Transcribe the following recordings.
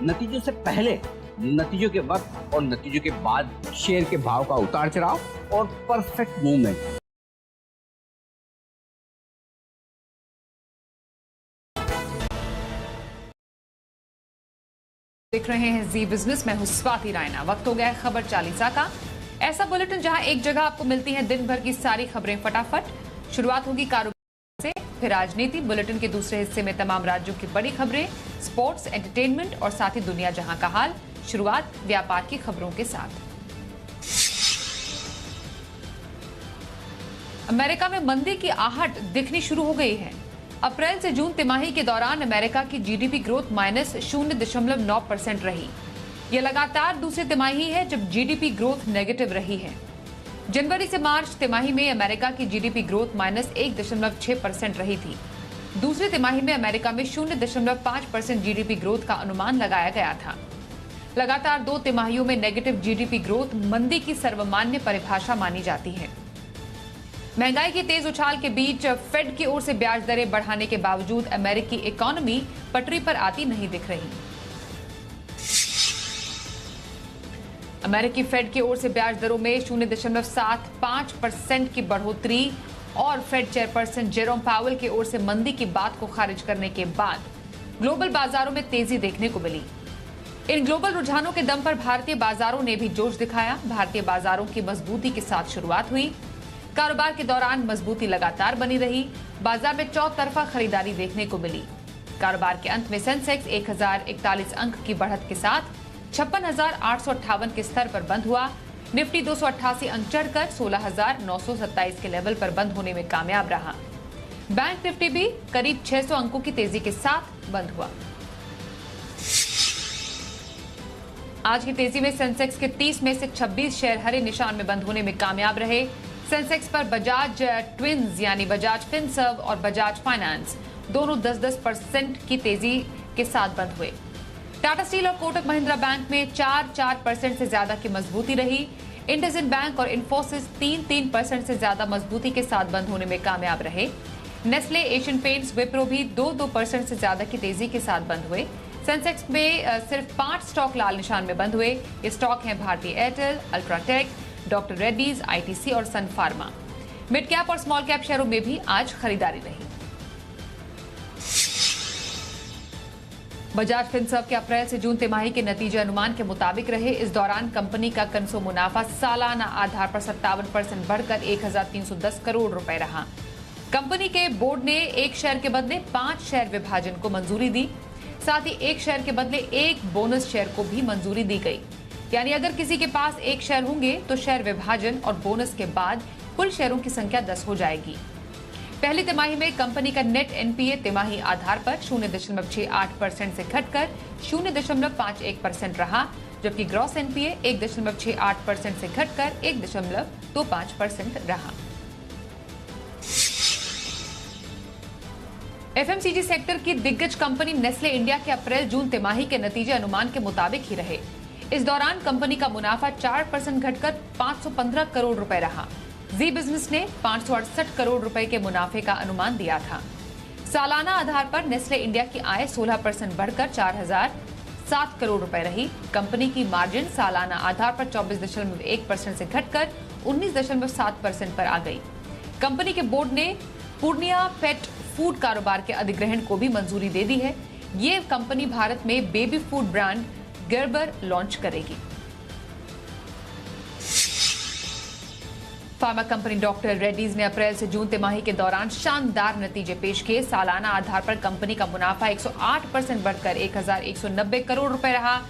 नतीजों से पहले, नतीजों के वक्त और नतीजों के बाद शेयर के भाव का उतार चढ़ाव और परफेक्ट मूवमेंट। देख रहे हैं जी बिजनेस में, हूं स्वाति रायना। वक्त हो गया है खबर चालीसा का, ऐसा बुलेटिन जहां एक जगह आपको मिलती है दिन भर की सारी खबरें फटाफट। शुरुआत होगी कारोबार से, फिर राजनीति, बुलेटिन के दूसरे हिस्से में तमाम राज्यों की बड़ी खबरें, स्पोर्ट्स, एंटरटेनमेंट और साथ ही दुनिया जहां का हाल। शुरुआत व्यापार की खबरों के साथ। अमेरिका में मंदी की आहट दिखनी शुरू हो गई है। अप्रैल से जून तिमाही के दौरान अमेरिका की जीडीपी ग्रोथ -0.9% रही। यह लगातार दूसरी तिमाही है जब जीडीपी ग्रोथ नेगेटिव रही है। जनवरी से मार्च तिमाही में अमेरिका की जीडीपी ग्रोथ -1.6% रही थी। दूसरी तिमाही में अमेरिका में 0.5% जीडीपी ग्रोथ का अनुमान लगाया गया था। लगातार 2 तिमाहियों में नेगेटिव जीडीपी ग्रोथ मंदी की सर्वमान्य परिभाषा मानी जाती है। महंगाई की तेज उछाल के बीच फेड की ओर से ब्याज दरें बढ़ाने के बावजूद अमेरिकी इकोनॉमी पटरी पर आती नहीं दिख रही। अमेरिकी फेड की ओर से ब्याज दरों में 0.75% की बढ़ोतरी और फेड चेयरपर्सन जेरोम पावेल की ओर से मंदी की बात को खारिज करने के बाद ग्लोबल बाजारों में तेजी देखने को मिली। इन ग्लोबल रुझानों के दम पर भारतीय बाजारों ने भी जोश दिखाया। भारतीय बाजारों की मजबूती के साथ शुरुआत हुई। कारोबार के दौरान मजबूती लगातार बनी रही। बाजार में चौतरफा खरीदारी देखने को मिली। कारोबार के अंत में सेंसेक्स 1041 अंक की बढ़त के साथ 56,858 के स्तर पर बंद हुआ। निफ्टी 288 अंक चढ़कर 16,927 के लेवल पर बंद होने में कामयाब रहा। बैंक निफ्टी भी करीब 600 अंकों की तेजी के साथ बंद हुआ। आज की तेजी में सेंसेक्स के 30 में से 26 शेयर हरे निशान में बंद होने में कामयाब रहे। सेंसेक्स पर बजाज ट्विन्स यानी बजाज फिनसर्व और बजाज फाइनेंस दोनों 10-10% की तेजी के साथ बंद हुए। टाटा स्टील और कोटक महिंद्रा बैंक में 4-4% से ज्यादा की मजबूती रही। इंडसइंड बैंक और इन्फोसिस 3-3% से ज्यादा मजबूती के साथ बंद होने में कामयाब रहे। नेस्ले, एशियन पेंट्स, विप्रो भी 2-2% से ज्यादा की तेजी के साथ बंद हुए। सेंसेक्स में सिर्फ 5 स्टॉक लाल निशान में बंद हुए। ये स्टॉक हैं भारतीय Airtel, UltraTech, doctor Reddy's, ITC और सन फार्मा। मिड कैप और स्मॉल कैप शेयरों में भी आज खरीदारी रही। बजाज फिनसर्व के अप्रैल से जून तिमाही के नतीजे अनुमान के मुताबिक रहे। इस दौरान कंपनी का कंसो मुनाफा सालाना आधार पर 57% बढ़कर 1,310 करोड़ रुपए रहा। कंपनी के बोर्ड ने 1 शेयर के बदले 5 शेयर विभाजन को मंजूरी दी। साथ ही 1 शेयर के बदले 1 बोनस शेयर को भी मंजूरी दी गई। यानी अगर किसी के पास 1 शेयर होंगे तो शेयर विभाजन और बोनस के बाद कुल शेयरों की संख्या 10 हो जाएगी। पहली तिमाही में कंपनी का नेट एनपीए तिमाही आधार पर 0.68% से घटकर 0.51% रहा, जबकि ग्रॉस एनपीए 1.68% से घटकर 1.25% रहा। एफएमसीजी सेक्टर की दिग्गज कंपनी नेस्ले इंडिया के अप्रैल जून तिमाही के नतीजे अनुमान के मुताबिक ही रहे। इस दौरान कंपनी का मुनाफा 4% घटकर 515 करोड़ रुपए रहा। जी बिजनेस ने 568 करोड़ रुपए के मुनाफे का अनुमान दिया था। सालाना आधार पर नेस्ले इंडिया की आय 16% बढ़कर 4,007 करोड़ रुपए रही। कंपनी की मार्जिन सालाना आधार पर 24.1% से घटकर 19.7% पर आ गई। कंपनी के बोर्ड ने पूर्णिया पेट फूड कारोबार के अधिग्रहण को भी मंजूरी दे दी है। ये कंपनी भारत में baby food brand Gerber launch करेगी। फार्मा कंपनी डॉक्टर रेड्डीज ने अप्रैल से जून तिमाही के दौरान शानदार नतीजे पेश किए। सालाना आधार पर कंपनी का मुनाफा 108% बढ़कर 1,190 करोड़ रुपए रहा।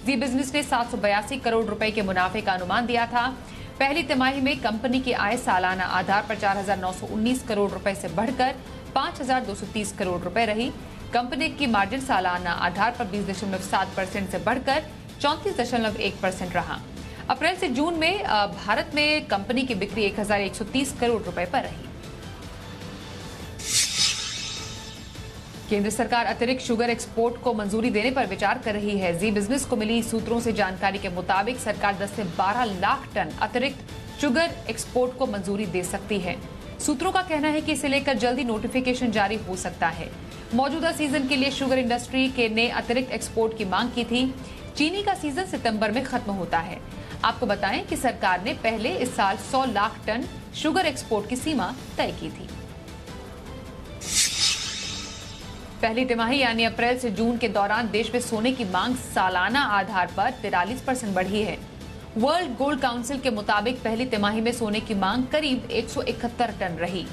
जी बिजनेस ने 782 करोड़ रुपए के मुनाफे का अनुमान दिया था। पहली तिमाही में कंपनी की आय सालाना आधार पर 4,919 करोड़ रुपए से बढ़कर 5,230 करोड़ रुपए रही। कंपनी की मार्जिन सालाना आधार पर 20.7% से बढ़कर 34.1% रहा। अप्रैल से जून में भारत में कंपनी की बिक्री 1,130 करोड़ रुपए पर रही। केंद्र सरकार अतिरिक्त शुगर एक्सपोर्ट को मंजूरी देने पर विचार कर रही है। जी बिजनेस को मिली सूत्रों से जानकारी के मुताबिक सरकार 10 से 12 लाख टन अतिरिक्त शुगर एक्सपोर्ट को मंजूरी दे सकती है। सूत्रों का कहना है कि इसे लेकर जल्दी नोटिफिकेशन जारी हो सकता है। मौजूदा सीजन के लिए शुगर इंडस्ट्री के ने अतिरिक्त एक्सपोर्ट की मांग की थी। चीनी का सीजन सितंबर में खत्म होता है। आपको बताएं कि सरकार ने पहले इस साल 100 लाख टन शुगर एक्सपोर्ट की सीमा तय की थी। पहली तिमाही यानी अप्रैल से जून के दौरान देश में सोने की मांग सालाना आधार पर 43% बढ़ी है। वर्ल्ड गोल्ड काउंसिल के मुताबिक पहली तिमाही में सोने की मांग करीब 171 टन रही।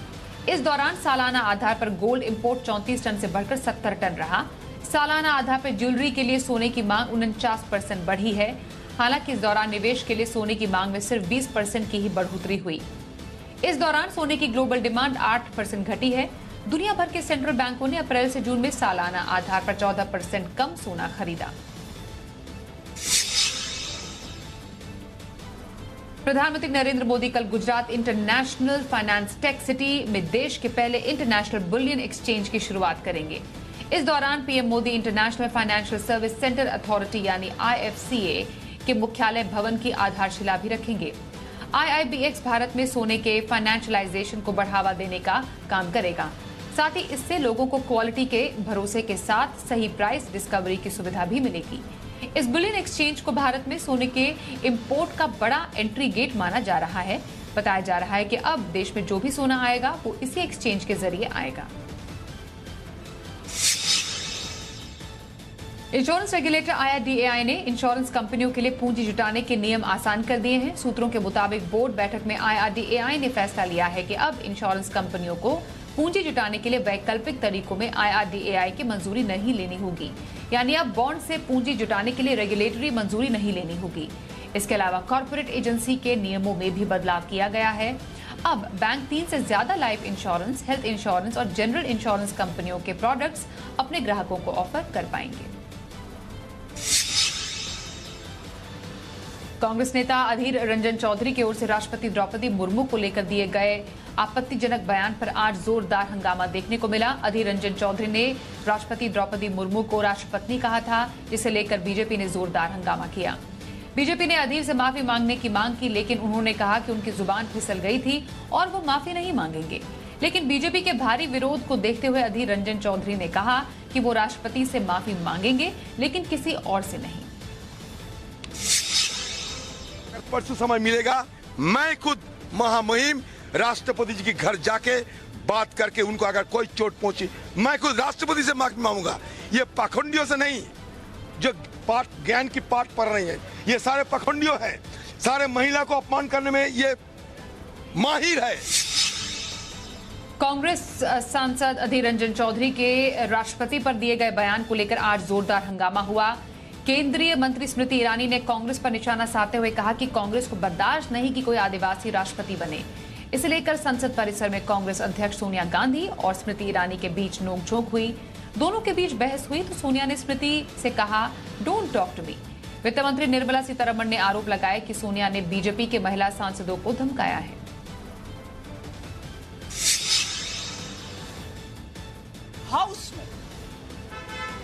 इस दौरान सालाना आधार पर गोल्ड इंपोर्ट 34 टन से बढ़कर 70 टन रहा। सालाना आधार पर ज्वेलरी के लिए सोने की मांग 49% बढ़ी है। हालांकि इस दौरान निवेश के लिए सोने की मांग में सिर्फ 20% की ही बढ़ोतरी हुई। इस दौरान सोने की ग्लोबल डिमांड 8% घटी है। दुनिया भर के सेंट्रल बैंकों ने अप्रैल से जून में सालाना आधार पर 14% कम सोना खरीदा। प्रधानमंत्री नरेंद्र मोदी कल Gujarat international finance tech city में देश के पहले इंटरनेशनल बुलियन एक्सचेंज की शुरुआत करेंगे। इस दौरान PM Modi international financial service centre authority यानी IFCA के मुख्यालय भवन की आधारशिला भी रखेंगे। IIBX भारत में सोने के फाइनेंशियलाइजेशन को बढ़ावा देने का काम करेगा। साथ ही इससे लोगों को क्वालिटी के भरोसे के साथ सही प्राइस डिस्कवरी की सुविधा भी मिलेगी। इस बुलियन एक्सचेंज को भारत में सोने के इंपोर्ट का बड़ा एंट्री गेट माना जा रहा है। बताया जा रहा है कि अब देश में जो भी सोना आएगा वो इसी एक्सचेंज के जरिए आएगा। इंश्योरेंस रेगुलेटर IRDAI ने इंश्योरेंस कंपनियों के लिए पूंजी जुटाने के नियम आसान कर दिए हैं। सूत्रों के मुताबिक बोर्ड बैठक में IRDAI ने फैसला लिया है कि अब इंश्योरेंस कंपनियों को पूंजी जुटाने के लिए वैकल्पिक तरीकों में IRDAI की मंजूरी नहीं लेनी होगी। यानी अब बॉन्ड से पूंजी जुटाने के लिए रेगुलेटरी मंजूरी नहीं लेनी होगी। इसके अलावा कॉर्पोरेट एजेंसी के नियमों में भी बदलाव किया गया है। अब बैंक 3 से ज्यादा लाइफ इंश्योरेंस, हेल्थ इंश्योरेंस और जनरल इंश्योरेंस कंपनियों के प्रोडक्ट्स अपने ग्राहकों को ऑफर कर पाएंगे। कांग्रेस नेता अधीर रंजन चौधरी की ओर से राष्ट्रपति द्रौपदी मुर्मू को लेकर दिए गए आपत्तिजनक बयान पर आज जोरदार हंगामा देखने को मिला। अधीर रंजन चौधरी ने राष्ट्रपति द्रौपदी मुर्मू को राष्ट्रपत्नी कहा था, जिसे लेकर बीजेपी ने जोरदार हंगामा किया। बीजेपी ने अधीर से माफी मांगने की मांग की, लेकिन उन्होंने कहा कि उनकी जुबान फिसल गई थी और वो माफी नहीं मांगेंगे। लेकिन बीजेपी के भारी विरोध को देखते हुए अधीर रंजन चौधरी ने कहा कि वो राष्ट्रपति से माफी मांगेंगे, लेकिन किसी और से नहीं। परसों समय मिलेगा, मैं खुद महामहिम राष्ट्रपति जी के घर जाके बात करके उनको अगर कोई चोट पहुंची, मैं खुद राष्ट्रपति से माफी मांगूंगा। ये पाखंडियों से नहीं, जो पाठ ज्ञान की पाठ पढ़ रही है, ये सारे पाखंडियों हैं। सारे महिला को अपमान करने में ये माहिर है। कांग्रेस सांसद अधीर रंजन चौधरी के राष्ट्रपति पर दिए गए बयान को लेकर आज जोरदार हंगामा हुआ। केंद्रीय मंत्री स्मृति ईरानी ने कांग्रेस पर निशाना साधते हुए कहा कि कांग्रेस को बर्दाश्त नहीं कि कोई आदिवासी राष्ट्रपति बने। इसे लेकर संसद परिसर में कांग्रेस अध्यक्ष सोनिया गांधी और स्मृति ईरानी के बीच नोकझोंक हुई। दोनों के बीच बहस हुई तो सोनिया ने स्मृति से कहा, डोंट टॉक टू मी। वित्त मंत्री निर्मला सीतारमण ने आरोप लगाया कि सोनिया ने बीजेपी के महिला सांसदों को धमकाया है। हाउस में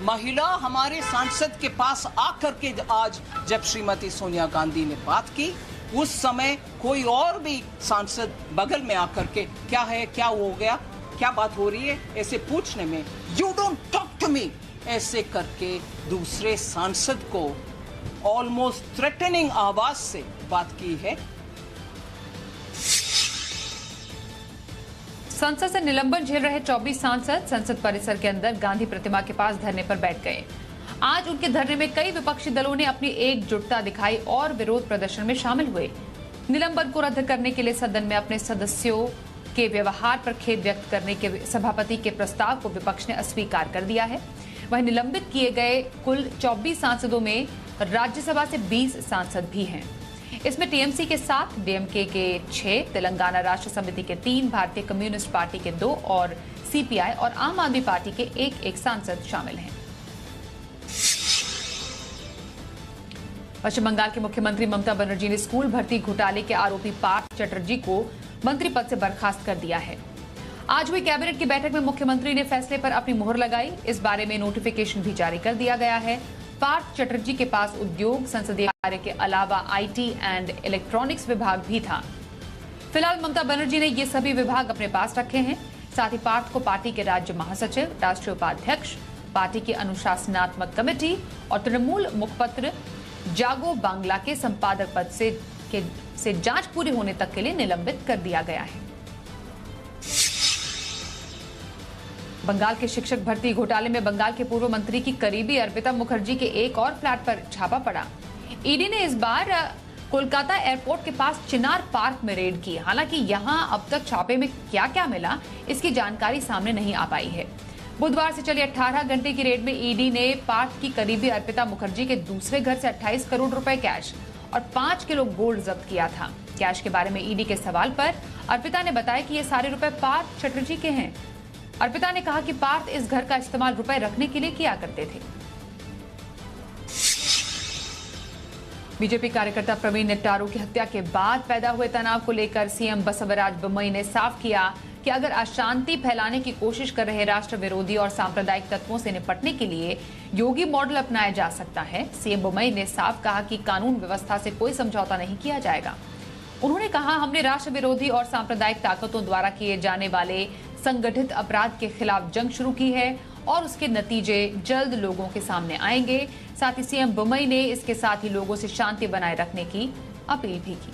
महिला हमारे सांसद के पास आकर के आज जब श्रीमती सोनिया गांधी ने बात की, उस समय कोई और भी सांसद बगल में आकर के क्या है, क्या हो गया, क्या बात हो रही है, ऐसे पूछने में you don't talk to me ऐसे करके दूसरे सांसद को ऑलमोस्ट थ्रेटनिंग आवाज से बात की है। संसद से निलंबन झेल रहे 24 सांसद संसद परिसर के अंदर गांधी प्रतिमा के पास धरने पर बैठ गए। आज उनके धरने में कई विपक्षी दलों ने अपनी एकजुटता दिखाई और विरोध प्रदर्शन में शामिल हुए। निलंबन को रद्द करने के लिए सदन में अपने सदस्यों के व्यवहार पर खेद व्यक्त करने के सभापति के प्रस्ताव को विपक्ष ने अस्वीकार कर दिया है। वहीं निलंबित किए गए कुल 24 सांसदों में राज्यसभा से 20 सांसद भी हैं। इसमें टीएमसी के 7, डीएमके के 6, तेलंगाना राष्ट्र समिति के 3, भारतीय कम्युनिस्ट पार्टी के 2 और सीपीआई और आम आदमी पार्टी के 1-1 सांसद शामिल हैं। पश्चिम बंगाल के मुख्यमंत्री ममता बनर्जी ने स्कूल भर्ती घोटाले के आरोपी पार्थ चटर्जी को मंत्री पद से बर्खास्त कर दिया है। आज हुई कैबिनेट की बैठक में मुख्यमंत्री ने फैसले पर अपनी मुहर लगाई। इस बारे में नोटिफिकेशन भी जारी कर दिया गया है। पार्थ चटर्जी के पास उद्योग, संसदीय कार्य के अलावा आईटी एंड इलेक्ट्रॉनिक्स विभाग भी था। फिलहाल ममता बनर्जी ने ये सभी विभाग अपने पास रखे हैं। साथ ही पार्थ को पार्टी के राज्य महासचिव, राष्ट्रीय उपाध्यक्ष, पार्टी की अनुशासनात्मक कमेटी और तृणमूल मुखपत्र जागो बांग्ला के संपादक पद से जांच पूरी होने तक के लिए निलंबित कर दिया गया है। बंगाल के शिक्षक भर्ती घोटाले में बंगाल के पूर्व मंत्री की करीबी अर्पिता मुखर्जी के एक और फ्लैट पर छापा पड़ा। ईडी ने इस बार कोलकाता एयरपोर्ट के पास चिनार पार्क में रेड की। हालांकि यहां अब तक छापे में क्या क्या मिला, इसकी जानकारी सामने नहीं आ पाई है। बुधवार से चली 18 घंटे की रेड में ईडी ने पार्थ की करीबी अर्पिता मुखर्जी के दूसरे घर से 28 करोड़ रुपए कैश और 5 किलो गोल्ड जब्त किया था। कैश के बारे में ईडी के सवाल पर अर्पिता ने बताया कि ये सारे रुपए पार्थ चटर्जी के हैं। अर्पिता ने कहा कि पार्थ इस घर का इस्तेमाल रुपए रखने के लिए किया करते थे। बीजेपी कार्यकर्ता प्रवीण नेट्टारू की हत्या के बाद पैदा हुए तनाव को लेकर सीएम बसवराज बोम्मई ने साफ किया कि अगर अशांति फैलाने की कोशिश कर रहे राष्ट्र विरोधी और सांप्रदायिक तत्वों से निपटने के लिए योगी मॉडल अपनाया जा सकता है। सीएम बोम्मई ने साफ कहा कि कानून व्यवस्था से कोई समझौता नहीं किया जाएगा। उन्होंने कहा, हमने राष्ट्र विरोधी और सांप्रदायिक ताकतों द्वारा किए जाने वाले संगठित अपराध के खिलाफ जंग शुरू की है और उसके नतीजे जल्द लोगों के सामने आएंगे। साथ ही सीएम बोम्मई ने इसके साथ ही लोगों से शांति बनाए रखने की अपील भी की।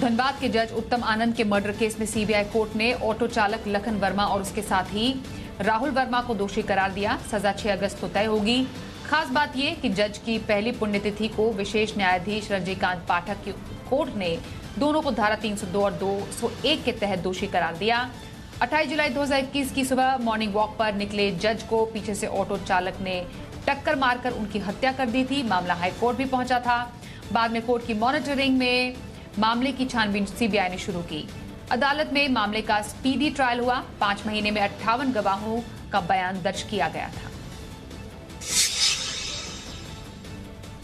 धनबाद के जज उत्तम आनंद के मर्डर केस में सीबीआई कोर्ट ने ऑटो चालक लखन वर्मा और उसके साथी राहुल वर्मा को दोषी करार दिया। सजा 6 अगस्त को तय होगी। खास बात यह कि जज की पहली पुण्यतिथि को विशेष न्यायाधीश रजनीकांत पाठक की कोर्ट ने दोनों को धारा 302 और 201 के तहत दोषी करार दिया। 28 जुलाई 2021 की सुबह मॉर्निंग वॉक पर निकले जज को पीछे से ऑटो चालक ने टक्कर मारकर उनकी हत्या कर दी थी। मामला हाईकोर्ट भी पहुंचा था। बाद में कोर्ट की मॉनिटरिंग में मामले की छानबीन सीबीआई ने शुरू की। अदालत में मामले का स्पीडी ट्रायल हुआ। 5 महीने में 58 गवाहों का बयान दर्ज किया गया था।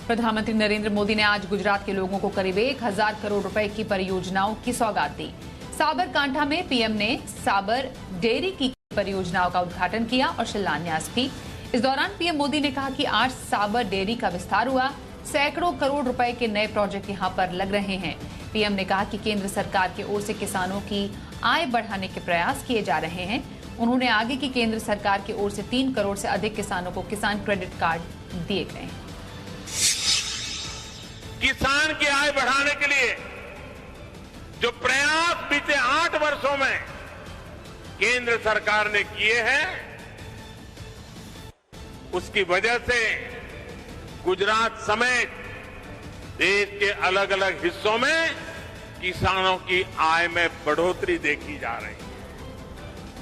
प्रधानमंत्री नरेंद्र मोदी ने आज गुजरात के लोगों को करीब 1000 करोड़ रुपए की परियोजनाओं की सौगात दी। साबरकांठा में पीएम ने साबर डेयरी की परियोजनाओं का उद्घाटन किया और शिलान्यास भी। इस दौरान पीएम मोदी ने कहा कि आज साबर डेयरी का विस्तार हुआ। सैकड़ों करोड़ रुपए के नए प्रोजेक्ट यहां पर लग रहे हैं। पीएम ने कहा कि केंद्र सरकार की ओर से किसानों की आय बढ़ाने के प्रयास किए जा रहे हैं। उन्होंने आगे की केंद्र सरकार की ओर से 3 करोड़ से अधिक किसानों को किसान क्रेडिट कार्ड दिए गए हैं। किसान की आय बढ़ाने के लिए जो प्रयास बीते 8 वर्षों में केंद्र सरकार ने किए हैं, उसकी वजह से गुजरात समेत देश के अलग अलग हिस्सों में किसानों की आय में बढ़ोतरी देखी जा रही है।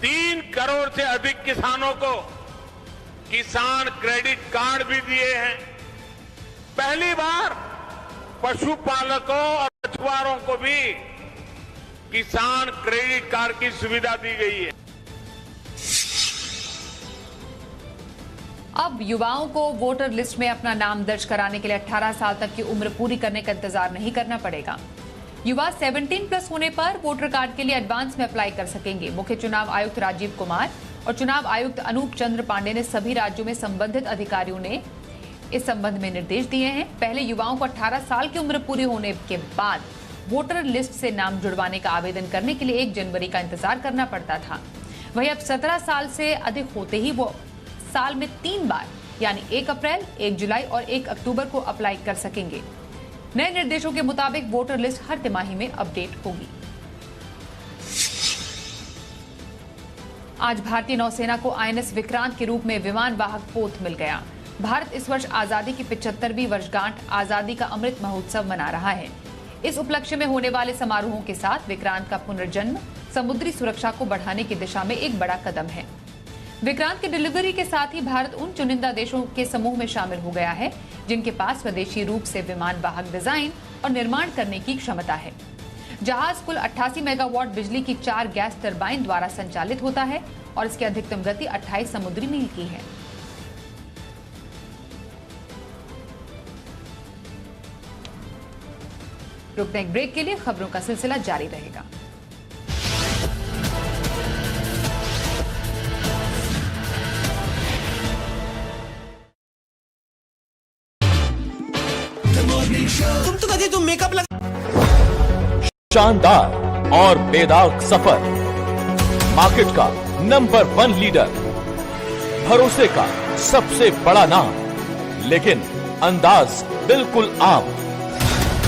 3 करोड़ से अधिक किसानों को किसान क्रेडिट कार्ड भी दिए हैं। पहली बार पशुपालकों और मछुआरों को भी किसान क्रेडिट कार्ड की सुविधा दी गई है। अब युवाओं को वोटर लिस्ट में अपना नाम दर्ज कराने के लिए 18 साल तक की उम्र पूरी करने का इंतजार नहीं करना पड़ेगा। युवा 17+ होने पर वोटर कार्ड के लिए एडवांस में अप्लाई कर सकेंगे। मुख्य चुनाव आयुक्त राजीव कुमार और चुनाव आयुक्त अनूप चंद्र पांडे ने सभी राज्यों में संबंधित अधिकारियों ने इस संबंध में निर्देश दिए हैं। पहले युवाओं को 18 साल की उम्र पूरी होने के बाद वोटर लिस्ट से नाम जुड़वाने का आवेदन करने के लिए 1 जनवरी का इंतजार करना पड़ता था। वहीं अब 17 साल से अधिक होते ही वो साल में 3 बार यानी 1 अप्रैल, 1 जुलाई और 1 अक्टूबर को अप्लाई कर सकेंगे। नए निर्देशों के मुताबिक वोटर लिस्ट हर तिमाही में अपडेट होगी। आज भारतीय नौसेना को आईएनएस विक्रांत के रूप में विमान वाहक पोत मिल गया। भारत इस वर्ष आजादी की 75वीं वर्षगांठ आजादी का अमृत महोत्सव मना रहा है। इस उपलक्ष्य में होने वाले समारोहों के साथ विक्रांत का पुनर्जन्म समुद्री सुरक्षा को बढ़ाने की दिशा में एक बड़ा कदम है। विक्रांत की डिलीवरी के साथ ही भारत उन चुनिंदा देशों के समूह में शामिल हो गया है जिनके पास स्वदेशी रूप से विमान वाहक डिजाइन और निर्माण करने की क्षमता है। जहाज कुल 88 मेगावाट बिजली की 4 गैस टरबाइन द्वारा संचालित होता है और इसकी अधिकतम गति 28 समुद्री मील की है। रुकते एक ब्रेक के लिए, खबरों का सिलसिला जारी रहेगा। तुम तो कभी तुम मेकअप लगा शानदार और बेदाग सफर, मार्केट का नंबर 1 लीडर, भरोसे का सबसे बड़ा नाम, लेकिन अंदाज बिल्कुल आम,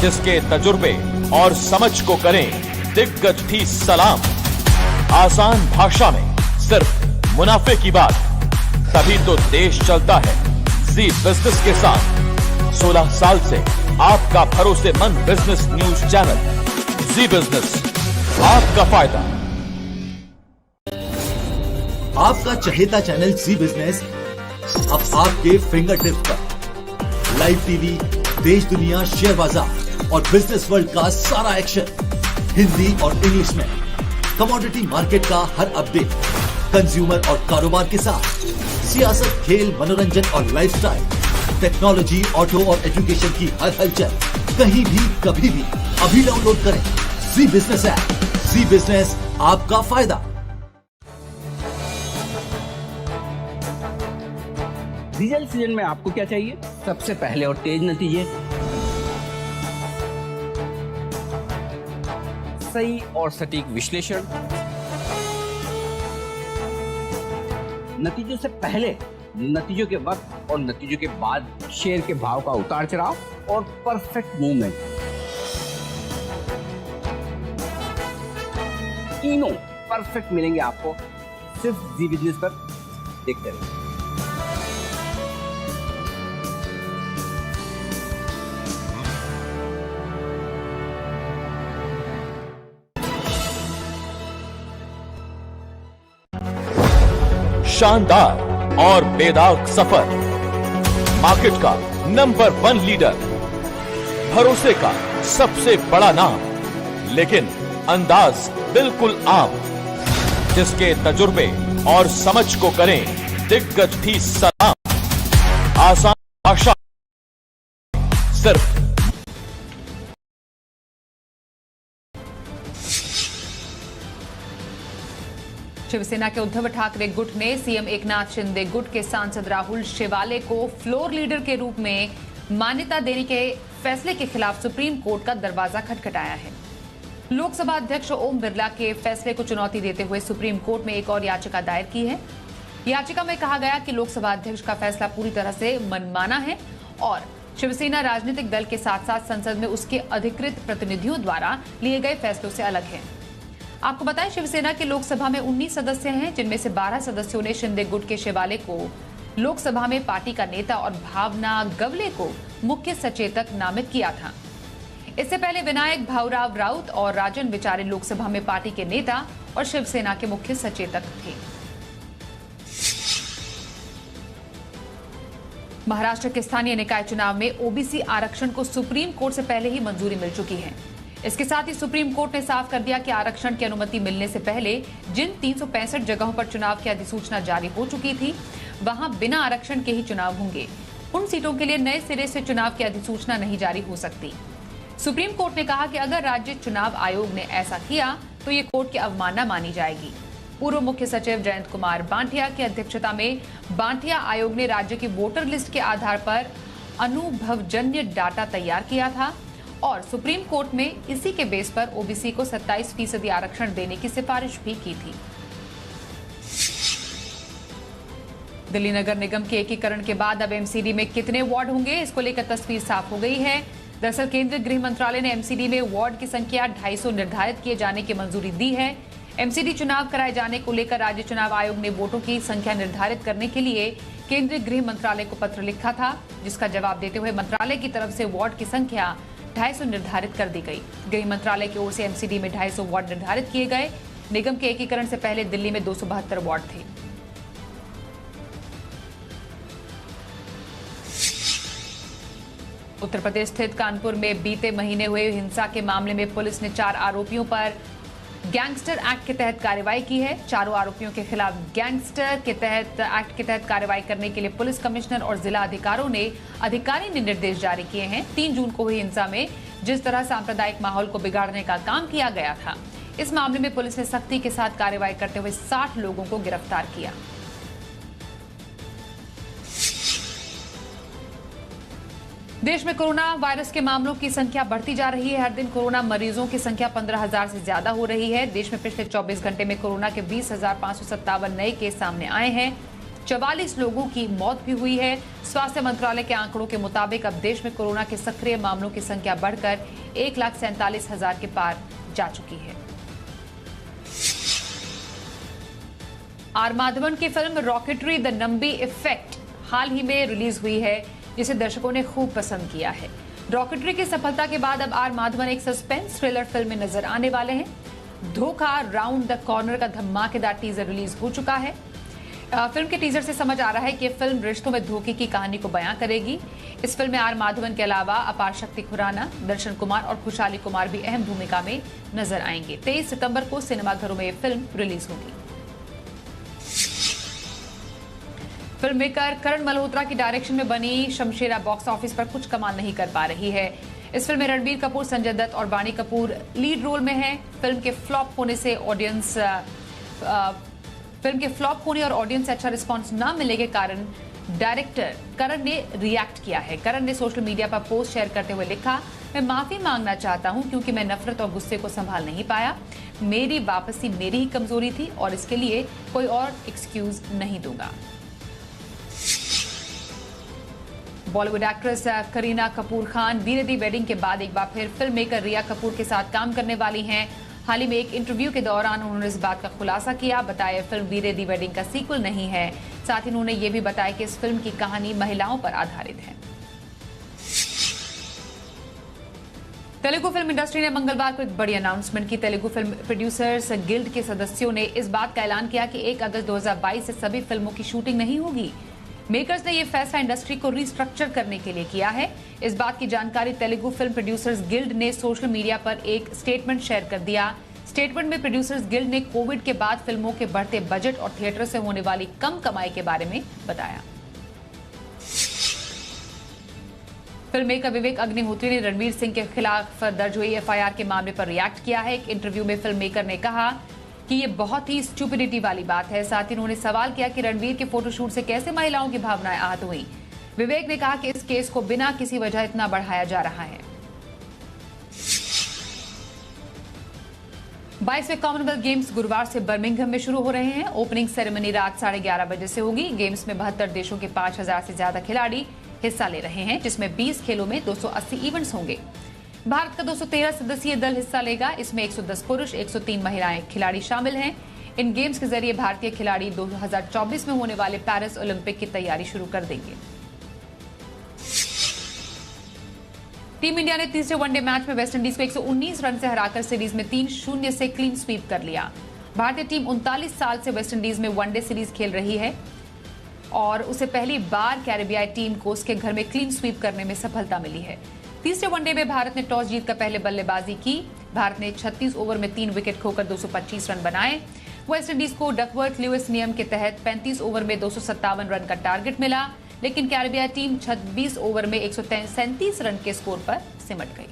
जिसके तजुर्बे और समझ को करें दिग्गज भी सलाम। आसान भाषा में सिर्फ मुनाफे की बात, तभी तो देश चलता है जी बिजनेस के साथ। 16 साल से आपका भरोसेमंद बिजनेस न्यूज चैनल जी बिजनेस, आपका फायदा। आपका चहेता चैनल जी बिजनेस अब आपके फिंगर टिप पर। लाइव टीवी, देश दुनिया, शेयर बाजार और बिजनेस वर्ल्ड का सारा एक्शन हिंदी और इंग्लिश में। कमोडिटी मार्केट का हर अपडेट, कंज्यूमर और कारोबार के साथ, सियासत, खेल, मनोरंजन और लाइफस्टाइल, टेक्नोलॉजी, ऑटो और एजुकेशन की हर हलचल, कहीं भी कभी भी। अभी डाउनलोड करें जी बिजनेस ऐप। जी बिजनेस, आपका फायदा। डीजल सीजन में आपको क्या चाहिए? सबसे पहले और तेज नतीजे, सही और सटीक विश्लेषण, नतीजों से पहले, नतीजों के वक्त और नतीजों के बाद शेयर के भाव का उतार चढ़ाव और परफेक्ट मूवमेंट, तीनों परफेक्ट मिलेंगे आपको सिर्फ जी बिजनेस पर। देखते रहिए। शानदार और बेदाग सफर, मार्केट का नंबर 1 लीडर, भरोसे का सबसे बड़ा नाम, लेकिन अंदाज बिल्कुल आम, जिसके तजुर्बे और समझ को करें दिग्गज भी सलाम। आसान भाषा सिर्फ शिवसेना के उद्धव ठाकरे गुट ने सीएम एकनाथ शिंदे गुट के सांसद राहुल शेवाले को फ्लोर लीडर के रूप में मान्यता देने के फैसले के खिलाफ सुप्रीम कोर्ट का दरवाजा खटखटाया है। लोकसभा अध्यक्ष ओम बिरला के फैसले को चुनौती देते हुए सुप्रीम कोर्ट में एक और याचिका दायर की है। याचिका में कहा गया कि लोकसभा अध्यक्ष का फैसला पूरी तरह से मनमाना है और शिवसेना राजनीतिक दल के साथ साथ संसद में उसके अधिकृत प्रतिनिधियों द्वारा लिए गए फैसलों से अलग है। आपको बताएं, शिवसेना के लोकसभा में 19 सदस्य हैं, जिनमें से 12 सदस्यों ने शिंदे गुट के शेवाले को लोकसभा में पार्टी का नेता और भावना गवले को मुख्य सचेतक नामित किया था। इससे पहले विनायक भाऊराव राउत और राजन विचारे लोकसभा में पार्टी के नेता और शिवसेना के मुख्य सचेतक थे। महाराष्ट्र के स्थानीय निकाय चुनाव में ओबीसी आरक्षण को सुप्रीम कोर्ट से पहले ही मंजूरी मिल चुकी है। इसके साथ ही सुप्रीम कोर्ट ने साफ कर दिया कि आरक्षण की अनुमति मिलने से पहले जिन 365 जगहों पर चुनाव की अधिसूचना जारी हो चुकी थी, वहां बिना आरक्षण के ही चुनाव होंगे। उन सीटों के लिए नए सिरे से चुनाव की अधिसूचना नहीं जारी हो सकती। सुप्रीम कोर्ट ने कहा कि अगर राज्य चुनाव आयोग ने ऐसा किया तो ये कोर्ट की अवमानना मानी जाएगी। पूर्व मुख्य सचिव जयंत कुमार बांटिया की अध्यक्षता में बांटिया आयोग ने राज्य की वोटर लिस्ट के आधार पर अनुभवजन्य डाटा तैयार किया था और सुप्रीम कोर्ट में इसी के बेस पर ओबीसी को 27% आरक्षण देने की सिफारिश भी की थी। दिल्ली नगर निगम के एकीकरण के बाद अब एमसीडी में कितने वार्ड होंगे, इसको लेकर तस्वीर साफ हो गई है। दरअसल केंद्रीय गृह मंत्रालय ने एमसीडी में वार्ड की संख्या 250 निर्धारित किए जाने की मंजूरी दी है। एमसीडी चुनाव कराए जाने को लेकर राज्य चुनाव आयोग ने वोटों की संख्या निर्धारित करने के लिए केंद्रीय गृह मंत्रालय को पत्र लिखा था, जिसका जवाब देते हुए मंत्रालय की तरफ से वार्ड की संख्या 250 निर्धारित कर दी गई। गृह मंत्रालय की ओर से एमसीडी में 250 वार्ड निर्धारित किए गए। निगम के एकीकरण से पहले दिल्ली में 272 वार्ड थे। उत्तर प्रदेश स्थित कानपुर में बीते महीने हुए हिंसा के मामले में पुलिस ने 4 आरोपियों पर गैंगस्टर एक्ट के तहत कार्रवाई की है। चारों आरोपियों के खिलाफ गैंगस्टर एक्ट के तहत कार्रवाई करने के लिए पुलिस कमिश्नर और जिला अधिकारी ने निर्देश जारी किए हैं। 3 जून को हुई हिंसा में जिस तरह सांप्रदायिक माहौल को बिगाड़ने का काम किया गया था, इस मामले में पुलिस ने सख्ती के साथ कार्रवाई करते हुए 60 लोगों को गिरफ्तार किया। देश में कोरोना वायरस के मामलों की संख्या बढ़ती जा रही है। हर दिन कोरोना मरीजों की संख्या 15,000 से ज्यादा हो रही है। देश में पिछले 24 घंटे में कोरोना के 20,557 नए केस सामने आए हैं। 44 लोगों की मौत भी हुई है। स्वास्थ्य मंत्रालय के आंकड़ों के मुताबिक अब देश में कोरोना के सक्रिय मामलों की संख्या बढ़कर 1,47,000 के पार जा चुकी है। आर माधवन की film Rocketry the Nambi effect हाल ही में रिलीज हुई है, जिसे दर्शकों ने खूब पसंद किया है। रॉकेटरी की सफलता के बाद अब आर माधवन एक सस्पेंस थ्रिलर फिल्म में नजर आने वाले हैं। धोखा राउंड द कॉर्नर का धमाकेदार टीजर रिलीज हो चुका है। फिल्म के टीजर से समझ आ रहा है कि फिल्म रिश्तों में धोखे की कहानी को बयां करेगी। इस फिल्म में आर माधवन के अलावा अपार शक्ति खुराना, दर्शन कुमार और खुशहाली कुमार भी अहम भूमिका में नजर आएंगे। 23 सितंबर को सिनेमाघरों में यह फिल्म रिलीज होगी। फिल्म मेकर करण मल्होत्रा की डायरेक्शन में बनी शमशेरा बॉक्स ऑफिस पर कुछ कमाल नहीं कर पा रही है। इस फिल्म में रणबीर कपूर, संजय दत्त और बानी कपूर लीड रोल में हैं। फिल्म के फ्लॉप होने और ऑडियंस से अच्छा रिस्पांस न मिलने के कारण डायरेक्टर करण ने रिएक्ट किया है। करण ने सोशल मीडिया पर पोस्ट शेयर करते हुए लिखा, मैं माफी मांगना चाहता हूं क्योंकि मैं नफरत और गुस्से को संभाल नहीं पाया। मेरी वापसी मेरी ही कमजोरी थी और इसके लिए कोई और एक्सक्यूज नहीं दूंगा। बॉलीवुड एक्ट्रेस करीना कपूर खान वीरे दी वेडिंग के बाद एक बार फिर फिल्म मेकर रिया कपूर के साथ काम करने वाली हैं। हाल ही में एक इंटरव्यू के दौरान उन्होंने इस बात का खुलासा किया। बताया फिल्म वीरे दी वेडिंग का सीक्वल नहीं है। साथ ही उन्होंने ये भी बताया कि इस फिल्म की कहानी महिलाओं पर आधारित है। तेलुगु फिल्म इंडस्ट्री ने मंगलवार को एक बड़ी अनाउंसमेंट की। तेलुगु फिल्म प्रोड्यूसर्स गिल्ड के सदस्यों ने इस बात का ऐलान किया कि 1 अगस्त 2022 से सभी फिल्मों की शूटिंग नहीं होगी। मेकर्स ने यह फैसला इंडस्ट्री को रिस्ट्रक्चर करने के लिए किया है। इस बात की जानकारी तेलुगु फिल्म प्रोड्यूसर्स गिल्ड ने सोशल मीडिया पर एक स्टेटमेंट शेयर कर दिया। स्टेटमेंट में प्रोड्यूसर्स गिल्ड ने कोविड के बाद फिल्मों के बढ़ते बजट और थिएटर से होने वाली कम कमाई के बारे में बताया। फिल्म मेकर विवेक अग्निहोत्री ने रणवीर सिंह के खिलाफ दर्ज हुई एफआईआर के मामले पर रिएक्ट किया है। एक इंटरव्यू में फिल्म मेकर ने कहा कि ये बहुत ही स्टुपिडिटी वाली बात है। साथ ही उन्होंने सवाल किया कि रणवीर के फोटोशूट से कैसे महिलाओं की भावनाएं आहत हुई। विवेक ने कहा कि इस केस को बिना किसी वजह इतना बढ़ाया जा रहा है। 22वें कॉमनवेल्थ गेम्स गुरुवार से बर्मिंघम में शुरू हो रहे हैं। ओपनिंग सेरेमनी रात 11:30 बजे से होगी। गेम्स में 72 देशों के 5,000 से ज्यादा खिलाड़ी हिस्सा ले रहे हैं, जिसमें 20 खेलों में 280 इवेंट्स होंगे। भारत का 213 सदस्यीय दल हिस्सा लेगा। इसमें 110 पुरुष, 103 महिलाएं खिलाड़ी शामिल हैं। इन गेम्स के जरिए भारतीय खिलाड़ी 2024 में होने वाले पेरिस ओलंपिक की तैयारी शुरू कर देंगे। टीम इंडिया ने तीसरे वनडे मैच में वेस्टइंडीज को 119 रन से हराकर सीरीज में 3-0 से क्लीन स्वीप कर लिया। भारतीय टीम 39 साल से वेस्टइंडीज में वनडे सीरीज खेल रही है और उसे पहली बार कैरेबियाई टीम को उसके घर में क्लीन स्वीप करने में सफलता मिली है। तीसरे वनडे में भारत ने टॉस जीतकर पहले बल्लेबाजी की। भारत ने 36 ओवर में 3 विकेट खोकर 225 रन बनाए। वेस्टइंडीज को डकवर्थ लुइस नियम के तहत 35 ओवर में 257 रन का टारगेट मिला, लेकिन कैरेबियाई टीम 26 ओवर में 137 रन के स्कोर पर सिमट गई।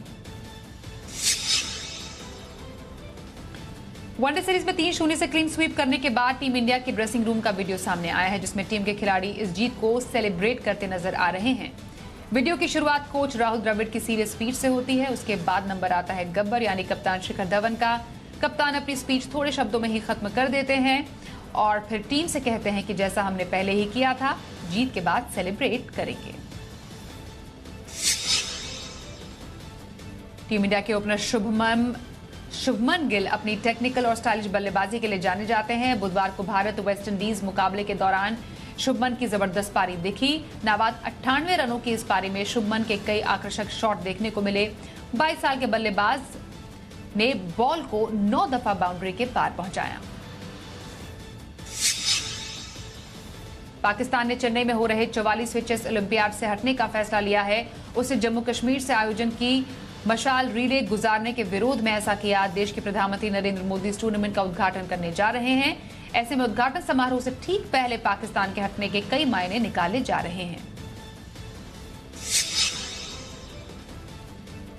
वनडे सीरीज में 3-0 से क्लीन स्वीप करने के बाद टीम इंडिया की ड्रेसिंग रूम का वीडियो सामने आया है, जिसमें टीम के खिलाड़ी इस जीत को सेलिब्रेट करते नजर आ रहे हैं। वीडियो की शुरुआत कोच राहुल द्रविड़ की सीरियस स्पीच से होती है। उसके बाद नंबर आता है गब्बर यानी कप्तान शिखर धवन का। कप्तान अपनी स्पीच थोड़े शब्दों में ही खत्म कर देते हैं और फिर टीम से कहते हैं कि जैसा हमने पहले ही किया था, जीत के बाद सेलिब्रेट करेंगे। टीम इंडिया के ओपनर शुभमन गिल अपनी टेक्निकल और स्टाइलिश बल्लेबाजी के लिए जाने जाते हैं। बुधवार को भारत वेस्टइंडीज मुकाबले के दौरान शुभमन की जबरदस्त पारी दिखी। नाबाद 98 रनों की इस पारी में शुभमन के कई आकर्षक शॉट देखने को मिले। 22 साल के बल्लेबाज ने बॉल को 9 दफा बाउंड्री के पार पहुंचाया। पाकिस्तान ने चेन्नई में हो रहे 44वें चेस ओलंपियाड से हटने का फैसला लिया है। उसे जम्मू कश्मीर से आयोजन की मशाल रिले गुजारने के विरोध में ऐसा किया। देश के प्रधानमंत्री नरेंद्र मोदी इस टूर्नामेंट का उद्घाटन करने जा रहे हैं। ऐसे में उद्घाटन समारोह से ठीक पहले पाकिस्तान के हटने के कई मायने निकाले जा रहे हैं।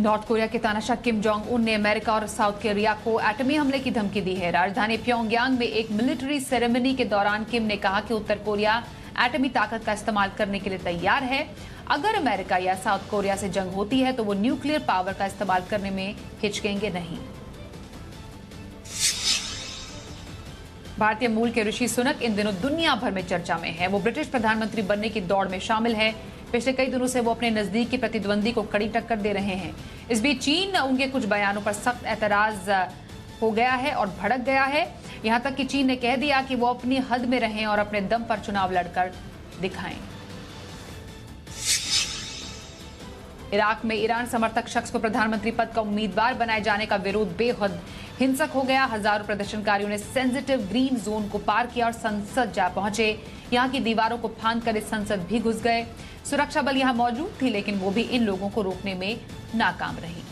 नॉर्थ कोरिया के तानाशाह किम जोंग उन ने अमेरिका और साउथ कोरिया को एटमी हमले की धमकी दी है। राजधानी प्योंगयांग में एक मिलिट्री सेरेमनी के दौरान किम ने कहा कि उत्तर कोरिया एटमी ताकत का इस्तेमाल करने के लिए तैयार है। अगर अमेरिका या साउथ कोरिया से जंग होती है तो वो न्यूक्लियर पावर का इस्तेमाल करने में हिचकेंगे नहीं। भारतीय मूल के ऋषि सुनक इन दिनों दुनिया भर में चर्चा में है। वो ब्रिटिश प्रधानमंत्री बनने की दौड़ में शामिल है। पिछले कई दिनों से वो अपने नजदीकी प्रतिद्वंदी को कड़ी टक्कर दे रहे हैं। इस बीच चीन उनके कुछ बयानों पर सख्त एतराज हो गया है और भड़क गया है। यहां तक कि चीन ने कह दिया कि वो अपनी हद में रहें और अपने दम पर चुनाव लड़कर दिखाएं। इराक में ईरान समर्थक शख्स को प्रधानमंत्री पद का उम्मीदवार बनाए जाने का विरोध बेहद हिंसक हो गया। हजारों प्रदर्शनकारियों ने सेंसिटिव ग्रीन जोन को पार किया और संसद जा पहुंचे। यहां की दीवारों को फांदकर इस संसद भी घुस गए। सुरक्षा बल यहां मौजूद थी, लेकिन वो भी इन लोगों को रोकने में नाकाम रही।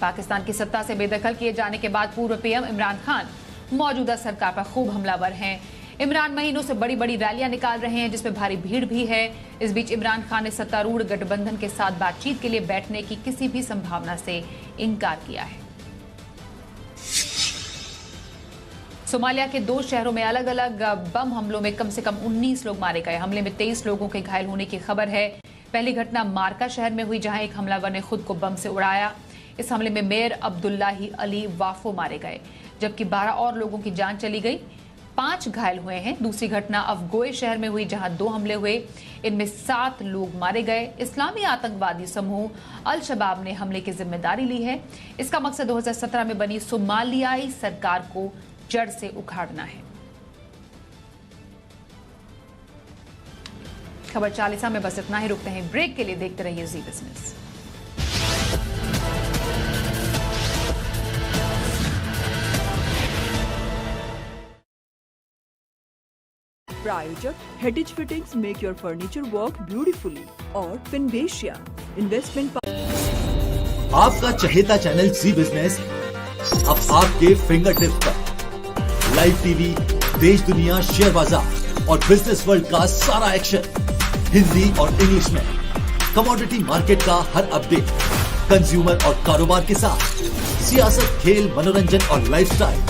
पाकिस्तान की सत्ता से बेदखल किए जाने के बाद पूर्व पीएम इमरान खान मौजूदा सरकार पर खूब हमलावर हैं। इमरान महीनों से बड़ी बड़ी रैलियां निकाल रहे हैं, जिसमें भारी भीड़ भी है। इस बीच इमरान खान ने सत्तारूढ़ गठबंधन के साथ बातचीत के लिए बैठने की किसी भी संभावना से इनकार किया है। सोमालिया के 2 शहरों में अलग अलग बम हमलों में कम से कम 19 लोग मारे गए। हमले में 23 लोगों के घायल होने की खबर है। पहली घटना मार्का शहर में हुई, जहां एक हमलावर ने खुद को बम से उड़ाया। इस हमले में मेयर अब्दुल्लाही अली वाफो मारे गए, जबकि 12 और लोगों की जान चली गई। 5 घायल हुए हैं। दूसरी घटना अफगोए शहर में हुई, जहां 2 हमले हुए। इनमें 7 लोग मारे गए। इस्लामी आतंकवादी समूह अल शबाब ने हमले की जिम्मेदारी ली है। इसका मकसद 2017 में बनी सोमालियाई सरकार को जड़ से उखाड़ना है। खबर 40 में बस इतना ही। रुकते हैं ब्रेक के लिए। देखते रहिए जी बिजनेस। प्रायोजक Hettich fittings make your furniture work beautifully और फिनवेशिया इन्वेस्टमेंट। आपका चहेता चैनल सी बिजनेस अब आपके फिंगर टिप्स पर। लाइव टीवी, देश दुनिया, शेयर बाजार और बिजनेस वर्ल्ड का सारा एक्शन हिंदी और इंग्लिश में। कमोडिटी मार्केट का हर अपडेट, कंज्यूमर और कारोबार के साथ सियासत, खेल, मनोरंजन और लाइफस्टाइल,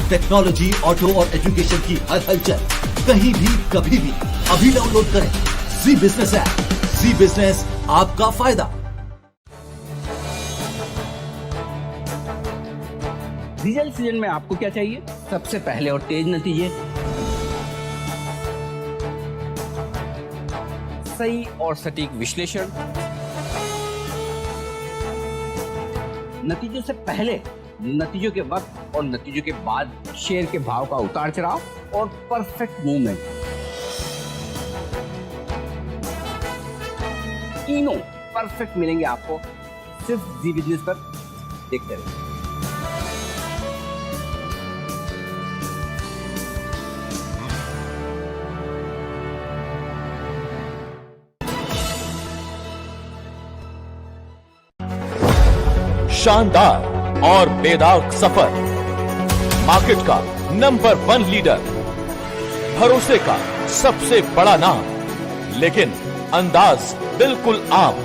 टेक्नोलॉजी, ऑटो और एजुकेशन की हर हलचल, कहीं भी कभी भी। अभी डाउनलोड करें जी बिजनेस ऐप। जी बिजनेस, आपका फायदा। डीजल सीजन में आपको क्या चाहिए? सबसे पहले और तेज नतीजे, सही और सटीक विश्लेषण, नतीजों से पहले, नतीजों के वक्त और नतीजों के बाद शेयर के भाव का उतार चढ़ाव और परफेक्ट मूवमेंट, तीनों परफेक्ट मिलेंगे आपको सिर्फ जी बिजनेस पर। देखते रहिए। शानदार और बेदाग सफर, मार्केट का नंबर 1 लीडर, भरोसे का सबसे बड़ा नाम, लेकिन अंदाज बिल्कुल आम,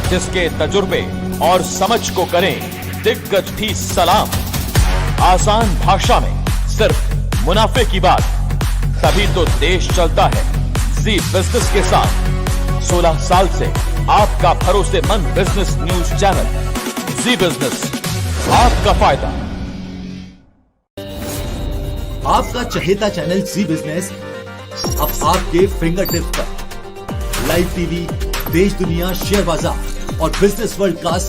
जिसके तजुर्बे और समझ को करें दिग्गज भी सलाम। आसान भाषा में सिर्फ मुनाफे की बात, तभी तो देश चलता है जी बिजनेस के साथ। 16 साल से आपका भरोसेमंद बिजनेस न्यूज चैनल जी बिजनेस, आपका फायदा। आपका चहेता चैनल सी बिजनेस अब आपके फिंगर टिप्स पर। लाइव टीवी, देश दुनिया, शेयर बाजार और बिजनेस वर्ल्ड का